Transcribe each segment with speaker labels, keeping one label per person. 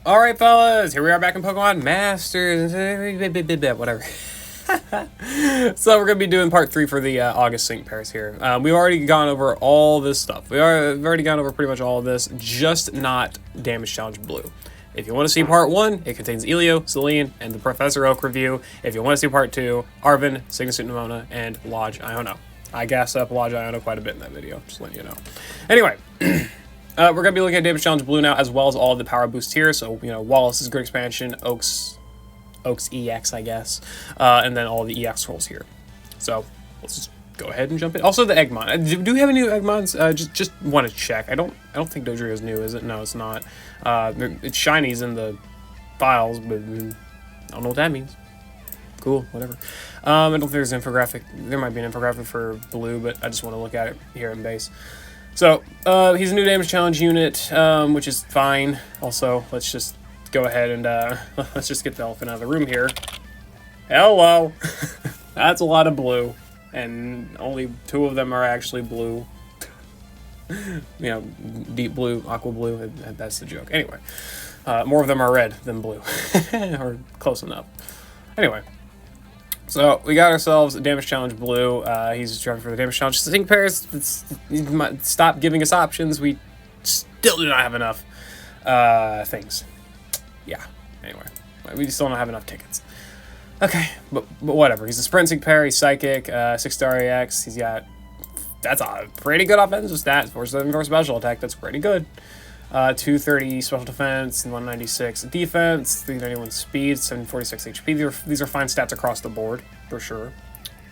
Speaker 1: Alright, fellas, here we are back in Pokemon Masters. Whatever. So we're going to be doing part 3 for the August Sync pairs here. We've already gone over all this stuff. We've already gone over pretty much all of this, just not Damage Challenge Blue. If you want to see part 1, it contains Elio, Celine, and the Professor Oak review. If you want to see part 2, Arvin, Signature Nimona, and Lodge Iono. I gassed up Lodge Iono quite a bit in that video, just letting you know. Anyway. We're going to be looking at Damage Challenge Blue now, as well as all of the power boosts here. So, you know, Wallace is a good expansion, Oak's EX, I guess, and then all the EX rolls here. So, let's just go ahead and jump in. Also, the Eggmon. Do we have any new Eggmons? Just want to check. I don't think Dodrio's new, is it? No, it's not. It's shinies in the files, but I don't know what that means. Cool, whatever. I don't think there's an infographic. There might be an infographic for Blue, but I just want to look at it here in base. So, he's a new damage challenge unit, which is fine. Also, let's just go ahead and, let's just get the elephant out of the room here. Hello! That's a lot of blue, and only 2 of them are actually blue. You know, deep blue, aqua blue, that's the joke. Anyway, more of them are red than blue, or close enough. Anyway. So, we got ourselves a Damage Challenge Blue. He's driving for the Damage Challenge Sync pairs. Stop giving us options. We still do not have enough things. Yeah, anyway. We still don't have enough tickets. Okay, but whatever. He's a Sprint Sync pair. He's Psychic, 6-star AX. He's got... That's a pretty good offensive stat. 474 special attack. That's pretty good. 230 special defense and 196 defense, 391 speed, 746 HP. These are fine stats across the board, for sure.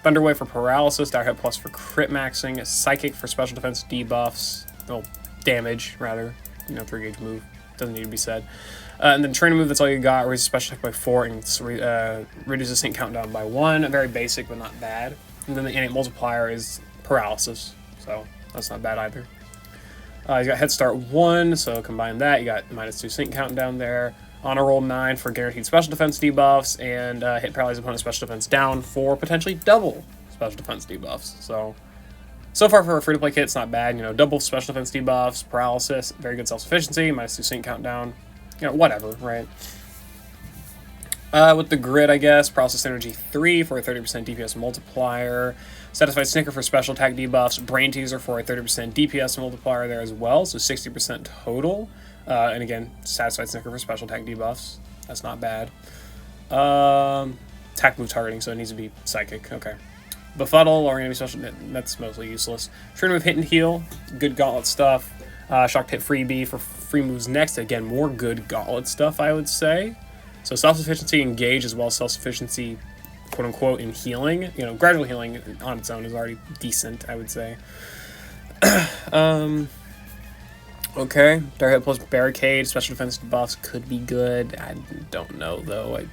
Speaker 1: Thunderwave for paralysis, Dire Hit Plus for crit maxing, Psychic for special defense debuffs, well, damage, rather. You know, 3-gauge move. Doesn't need to be said. And then training move, that's all you got. Raises special attack by 4 and reduces sync countdown by 1. Very basic, but not bad. And then the innate multiplier is paralysis, so that's not bad either. He's got Head Start 1, so combine that. You got -2 sync countdown there. Honor Roll 9 for guaranteed special defense debuffs, and hit paralyzed opponent special defense down for potentially double special defense debuffs. So far for a free-to-play kit, it's not bad. You know, double special defense debuffs, paralysis, very good self-sufficiency, -2 sync countdown. You know, whatever, right? With the grid, I guess, Paralysis Energy 3 for a 30% DPS multiplier. Satisfied Snicker for special attack debuffs. Brain Teaser for a 30% DPS multiplier there as well, so 60% total. And again, Satisfied Snicker for special attack debuffs. That's not bad. Attack move targeting, so it needs to be Psychic. Okay. Befuddle or enemy special, that's mostly useless. Trigger move Hit and Heal, good Gauntlet stuff. Shocked Hit Freebie for free moves next. Again, more good Gauntlet stuff, I would say. So self-sufficiency engage as well as self-sufficiency, quote-unquote, in healing. You know, gradual healing on its own is already decent, I would say. Okay. Dire Hit plus Barricade, special defense buffs could be good. I don't know, though. I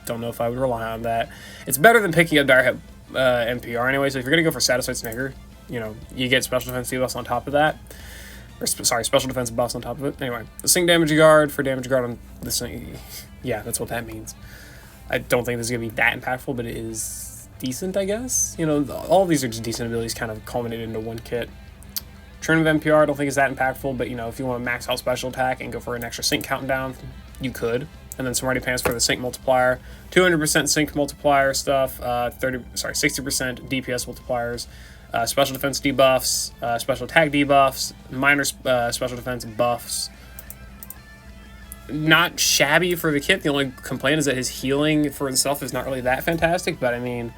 Speaker 1: don't know if I would rely on that. It's better than picking up Dire Hit NPR anyway, so if you're going to go for Satisfied Snicker, you know, you get special defense debuffs on top of that. Or, sorry, special defense buffs on top of it. Anyway, the Sync Damage Guard for Damage Guard on the Sync... Yeah, that's what that means. I don't think this is going to be that impactful, but it is decent, I guess. You know, all of these are just decent abilities kind of culminated into one kit. Train of NPR, I don't think is that impactful, but, you know, if you want to max out special attack and go for an extra sync countdown, you could. And then Smarty Pants for the sync multiplier. 200% sync multiplier stuff, 60% DPS multipliers, special defense debuffs, special attack debuffs, minor special defense buffs. Not shabby for the kit. The only complaint is that his healing for himself is not really that fantastic, but I mean,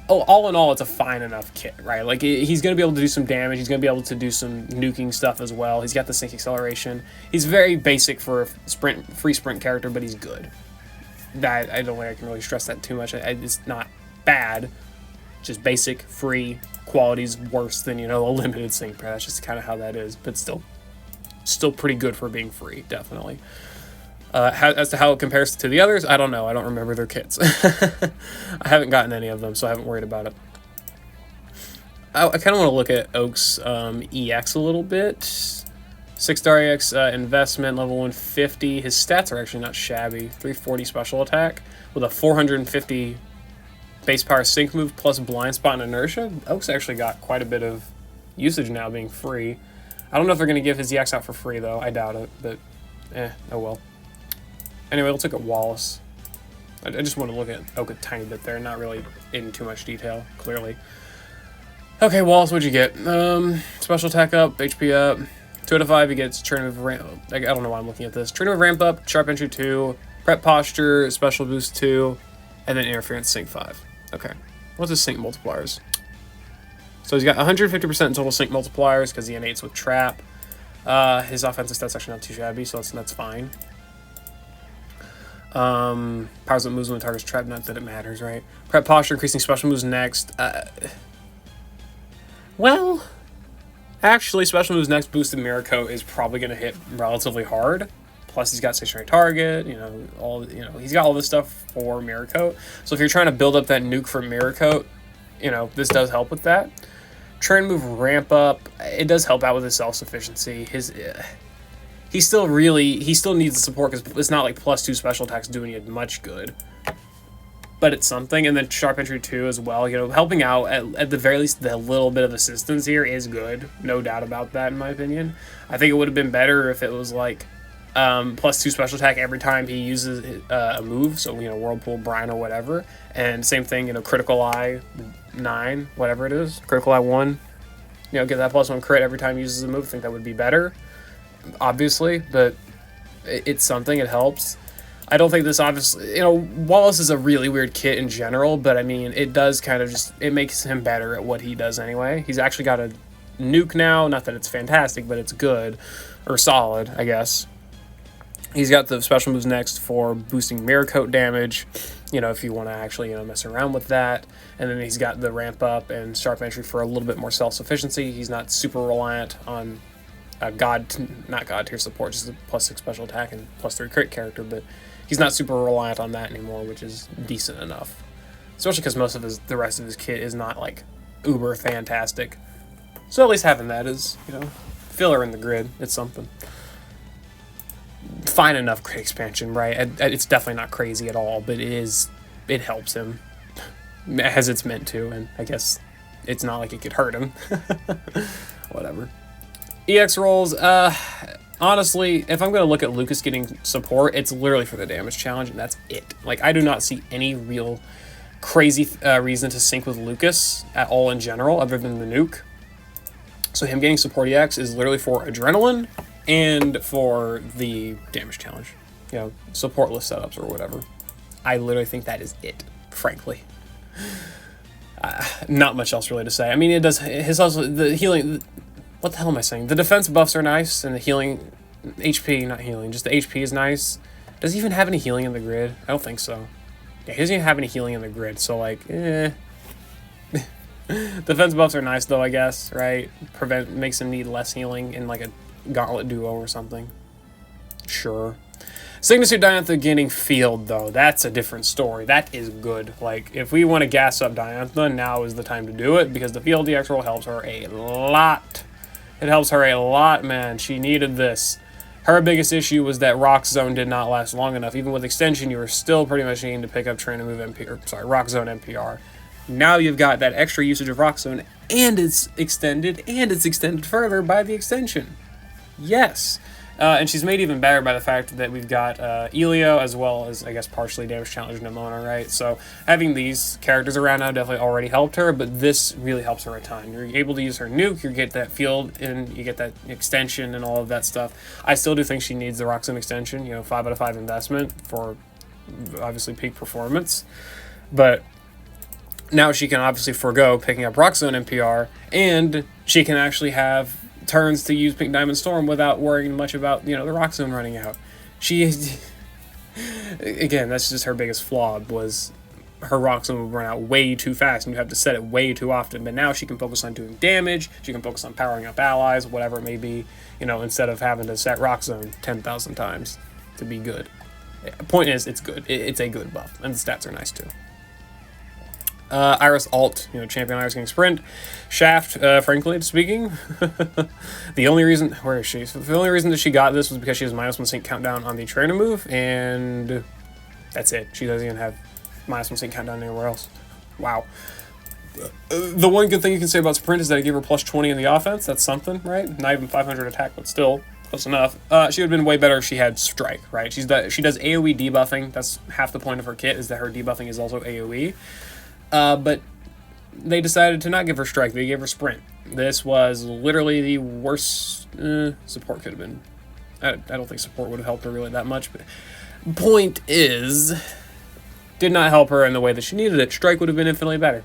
Speaker 1: all in all, it's a fine enough kit, right? Like, he's going to be able to do some damage. He's going to be able to do some nuking stuff as well. He's got the sync acceleration. He's very basic for a free sprint character, but he's good. That I don't think I can really stress that too much. It's not bad, just basic, free. Quality's worse than, you know, a limited sync pair. That's just kind of how that is, but still pretty good for being free, definitely. As to how it compares to the others, I don't know. I don't remember their kits. I haven't gotten any of them, so I haven't worried about it. I kind of want to look at Oak's EX a little bit. 6-star EX investment, level 150. His stats are actually not shabby. 340 special attack with a 450 base power sync move plus blind spot and inertia. Oak's actually got quite a bit of usage now being free. I don't know if they're going to give his EX out for free, though. I doubt it, but Oh well. Anyway, let's look at Wallace. I just want to look at Oak a tiny bit there, not really in too much detail, clearly. Okay, Wallace, what'd you get? Special attack up, HP up. 2 out of 5, he gets turn move ramp. I don't know why I'm looking at this. Turn move ramp up, sharp entry 2, prep posture, special boost 2, and then interference sync 5. Okay. What's his sync multipliers? So he's got 150% total sync multipliers because he innates with trap. His offensive stats actually not too shabby, so that's fine. Powers up moves when the target's trapped, not that it matters, right? Prep posture, increasing special moves next. Well, actually, special moves next boosted Mirror Coat is probably going to hit relatively hard. Plus, he's got stationary target. He's got all this stuff for Mirror Coat. So if you're trying to build up that nuke for Mirror Coat, this does help with that. Turn move ramp up. It does help out with his self sufficiency. He still needs the support because it's not like +2 special attacks doing it much good. But it's something. And then sharp entry 2 as well. Helping out at the very least, the little bit of assistance here is good. No doubt about that, in my opinion. I think it would have been better if it was like +2 special attack every time he uses a move. So, Whirlpool, Brine, or whatever. And same thing, Critical Eye 9, whatever it is. Critical Eye 1. Get that +1 crit every time he uses a move. I think that would be better. Obviously, but it's something. It helps. I don't think this obviously, Wallace is a really weird kit in general, but I mean, it does kind of it makes him better at what he does anyway. He's actually got a nuke now. Not that it's fantastic, but it's good or solid, I guess. He's got the special moves next for boosting Mirror Coat damage, if you want to actually, mess around with that. And then he's got the ramp up and sharp entry for a little bit more self-sufficiency. He's not super reliant on not God tier support, just a +6 special attack and +3 crit character, but he's not super reliant on that anymore, which is decent enough. Especially because most of the rest of his kit is not like uber fantastic. So at least having that is, filler in the grid. It's something. Fine enough crit expansion, right? It's definitely not crazy at all, but it helps him as it's meant to, and I guess it's not like it could hurt him. Whatever. EX rolls, honestly, if I'm going to look at Lucas getting support, it's literally for the damage challenge, and that's it. Like, I do not see any real crazy reason to sync with Lucas at all in general, other than the nuke. So him getting support EX is literally for Adrenaline and for the damage challenge. Supportless setups or whatever. I literally think that is it, frankly. Not much else really to say. I mean, it does, the healing... What the hell am I saying? The defense buffs are nice, and the healing... not healing, just the HP is nice. Does he even have any healing in the grid? I don't think so. Yeah, he doesn't even have any healing in the grid, so Defense buffs are nice, though, I guess, right? Makes him need less healing in, like, a Gauntlet duo or something. Sure. Signature Diantha gaining field, though. That's a different story. That is good. Like, if we want to gas up Diantha, now is the time to do it, because the field DX roll helps her a lot. It helps her a lot, man. She needed this. Her biggest issue was that Rock Zone did not last long enough. Even with extension, you were still pretty much needing to pick up Train and Move Rock Zone NPR. Now you've got that extra usage of Rock Zone, and it's extended further by the extension. Yes. And she's made even better by the fact that we've got Elio, as well as, I guess, partially Damage Challenge Nimona, right? So having these characters around now definitely already helped her, but this really helps her a ton. You're able to use her nuke, you get that field, and you get that extension and all of that stuff. I still do think she needs the Roxanne extension, 5 out of 5 investment for, obviously, peak performance. But now she can obviously forego picking up Roxanne NPR, and she can actually have turns to use Pink Diamond Storm without worrying much about, the Rock Zone running out. Again, that's just her biggest flaw, was her Rock Zone would run out way too fast, and you have to set it way too often. But now she can focus on doing damage, she can focus on powering up allies, whatever it may be, instead of having to set Rock Zone 10,000 times to be good. Point is, it's good. It's a good buff, and the stats are nice too. Iris alt, champion Iris getting sprint. Shaft, frankly speaking, the only reason, where is she? So the only reason that she got this was because she has -1 sync countdown on the trainer move, and that's it. She doesn't even have -1 sync countdown anywhere else. Wow. The one good thing you can say about sprint is that it gave her +20 in the offense. That's something, right? Not even 500 attack, but still. Close enough. She would have been way better if she had Strike, right? She does AoE debuffing. That's half the point of her kit, is that her debuffing is also AoE. But they decided to not give her Strike. They gave her Sprint. This was literally the worst support could have been. I don't think support would have helped her really that much. But point is, did not help her in the way that she needed it. Strike would have been infinitely better.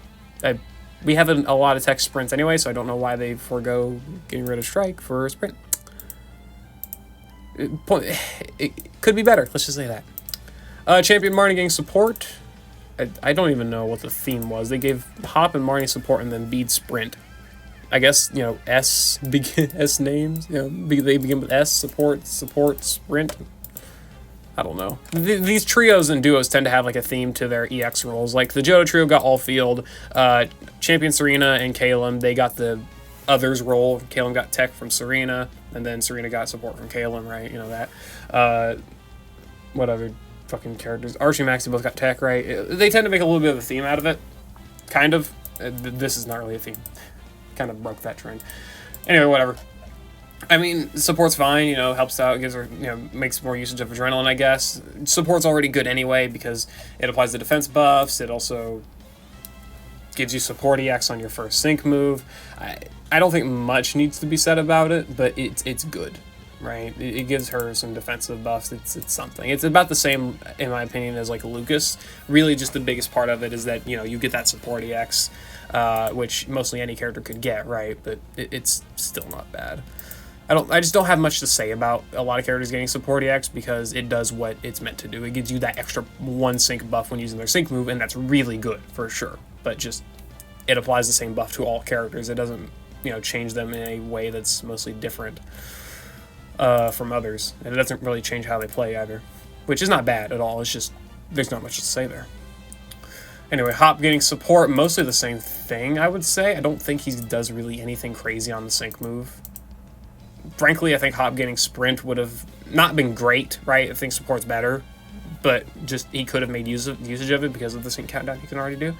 Speaker 1: We have a lot of tech sprints anyway, so I don't know why they forego getting rid of Strike for Sprint. It could be better. Let's just say that. Champion Marnie getting support. I don't even know what the theme was. They gave Hop and Marnie support and then Bede Sprint. I guess, you know, S names. You know, they begin with S, support, Sprint. I don't know. These trios and duos tend to have like a theme to their EX roles. Like the Johto trio got all field. Champion Serena and Kalem, they got the others role. Kalem got tech from Serena, and then Serena got support from Kalem, right? You know that. What other fucking characters? Archie and Maxie both got tech, right? They tend to make a little bit of a theme out of it. Kind of. This is not really a theme. Kind of broke that trend. Anyway, whatever. I mean, support's fine, you know, helps out, gives her, you know, makes more usage of adrenaline, I guess. Support's already good anyway because it applies the defense buffs. It also gives you support EX on your first sync move. I don't think much needs to be said about it, but it's good, right? It gives her some defensive buffs. It's something. It's about the same, in my opinion, as like Lucas. Really, just the biggest part of it is that, you know, you get that support EX, which mostly any character could get, right? But it's still not bad. I just don't have much to say about a lot of characters getting support EX because it does what it's meant to do. It gives you that extra 1 sync buff when using their sync move, and that's really good for sure. But just, it applies the same buff to all characters. It doesn't, you know, change them in a way that's mostly different from others. And it doesn't really change how they play either, which is not bad at all. It's just, there's not much to say there. Anyway, Hop getting support, mostly the same thing, I would say. I don't think he does really anything crazy on the sync move. Frankly, I think Hop getting Sprint would have not been great, right? I think support's better, but just he could have made usage of it because of the sync countdown he can already do.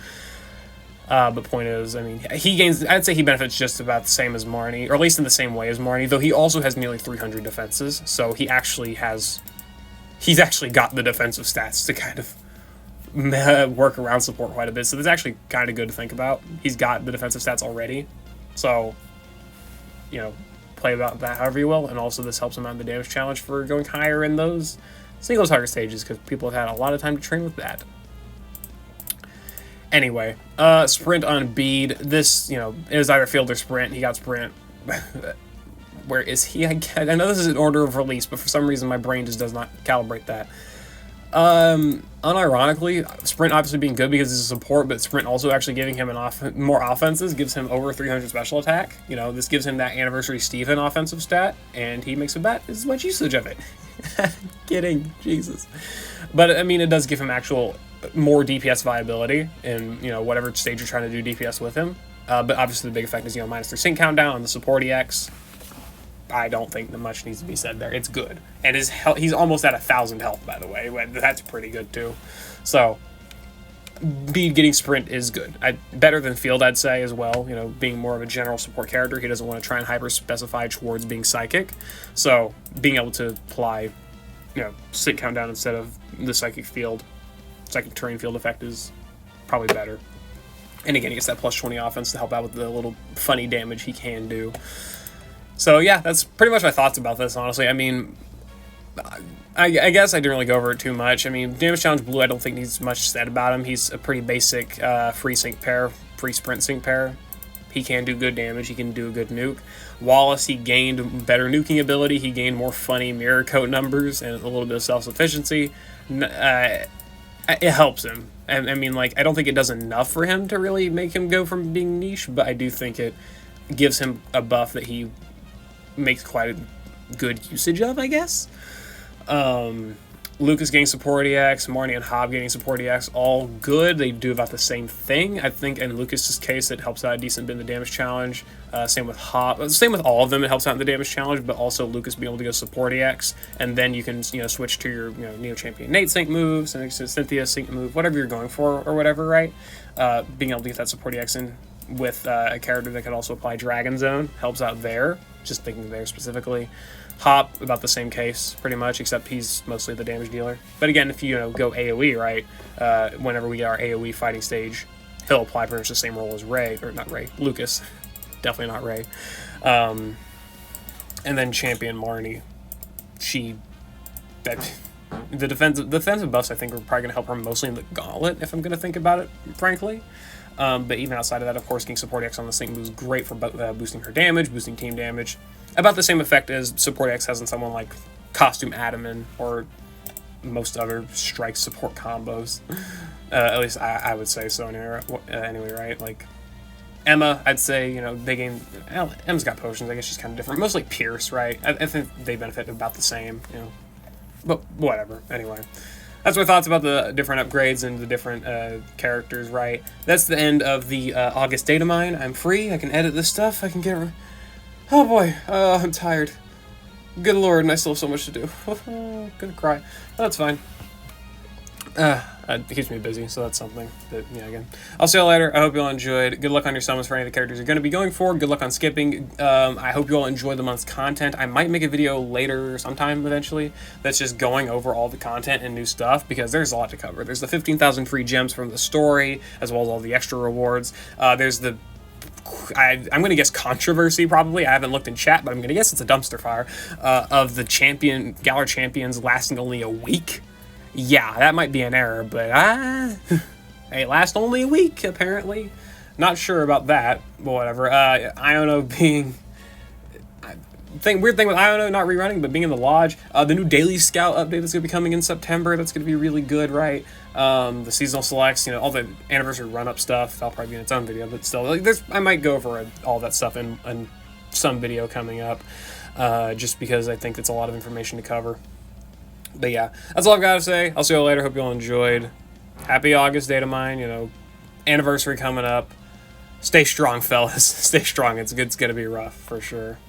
Speaker 1: But point is, I mean, he gains, I'd say he benefits just about the same as Marnie, or at least in the same way as Marnie, though he also has nearly 300 defenses, so he's actually got the defensive stats to kind of work around support quite a bit, so that's actually kind of good to think about. He's got the defensive stats already, so, you know, play about that however you will, and also this helps him out in the damage challenge for going higher in those single target stages because people have had a lot of time to train with that. Anyway, Sprint on Bede. This, you know, it was either field or Sprint. He got Sprint. Where is he? I know this is an order of release, but for some reason my brain just does not calibrate that. Unironically, Sprint obviously being good because it's a support, but Sprint also actually giving him more offenses gives him over 300 special attack. You know, this gives him that Anniversary Steven offensive stat, and he makes about as much usage of it. Kidding, Jesus. But, I mean, it does give him actual more DPS viability in, you know, whatever stage you're trying to do DPS with him. But obviously the big effect is, you know, -3 sync countdown on the support EX. I don't think that much needs to be said there. It's good. And he's almost at 1,000 health, by the way. That's pretty good, too. So, Bede getting Sprint is good. Better than Field, I'd say, as well. You know, being more of a general support character, he doesn't want to try and hyper-specify towards being Psychic. So, being able to apply, you know, sync countdown instead of the Psychic terrain field effect is probably better. And again, he gets that +20 offense to help out with the little funny damage he can do. So yeah, that's pretty much my thoughts about this, honestly. I mean, I guess I didn't really go over it too much. I mean, Damage Challenge Blue, I don't think needs much said about him. He's a pretty basic free sync pair, free sprint sync pair. He can do good damage. He can do a good nuke. Wallace, he gained better nuking ability. He gained more funny mirror coat numbers and a little bit of self-sufficiency. It helps him. I mean, like, I don't think it does enough for him to really make him go from being niche, but I do think it gives him a buff that he makes quite a good usage of, I guess. Lucas getting support EX, Marnie and Hob getting support EX, all good. They do about the same thing. I think in Lucas's case, it helps out a decent bit in the damage challenge. Same with Hob. Same with all of them. It helps out in the damage challenge, but also Lucas being able to go support EX, and then you can, you know, switch to your, you know, Neo Champion Nate sync moves and Cynthia sync move, whatever you're going for or whatever, right? Being able to get that support EX in with a character that can also apply Dragon Zone helps out there. Just thinking there specifically. Hop, about the same case, pretty much, except he's mostly the damage dealer. But again, if you, go AoE, right, whenever we get our AoE fighting stage, he'll apply pretty much the same role as Ray, or not Ray, Lucas. Definitely not Ray. And then Champion Marnie. The defensive buffs, I think, are probably going to help her mostly in the Gauntlet, if I'm going to think about it, frankly. But even outside of that, of course, King Support X on the Sync is great for boosting her damage, boosting team damage. About the same effect as Support X has on someone like Costume Adaman or most other strike support combos. At least I would say so anyway, right? Like, Emma, I'd say, they gain... Well, Emma's got potions, I guess she's kind of different. Mostly Pierce, right? I think they benefit about the same, But whatever, anyway. That's my thoughts about the different upgrades and the different characters, right? That's the end of the August Datamine. I'm free, I can edit this stuff, I can get... Oh boy, I'm tired. Good lord, and I still have so much to do. Gonna cry. But that's fine. It keeps me busy, so that's something. But yeah, again, I'll see you all later. I hope you all enjoyed. Good luck on your summons for any of the characters you're going to be going for. Good luck on skipping. I hope you all enjoy the month's content. I might make a video later sometime eventually that's just going over all the content and new stuff, because there's a lot to cover. There's the 15,000 free gems from the story, as well as all the extra rewards. There's the I'm going to guess controversy, probably. I haven't looked in chat, but I'm going to guess it's a dumpster fire of the Galar champions lasting only a week. Yeah, that might be an error, but they last only a week, apparently. Not sure about that, but whatever. Iono being... Weird thing with Iono not rerunning, but being in the Lodge. The new Daily Scout update that's going to be coming in September, that's going to be really good, right? The seasonal selects, all the anniversary run-up stuff, that'll probably be in its own video, but still, I might go over all that stuff in some video coming up, just because I think it's a lot of information to cover. But yeah, that's all I've got to say. I'll see you all later. Hope you all enjoyed. Happy August Datamine, anniversary coming up. Stay strong, fellas. Stay strong. It's going to be rough, for sure.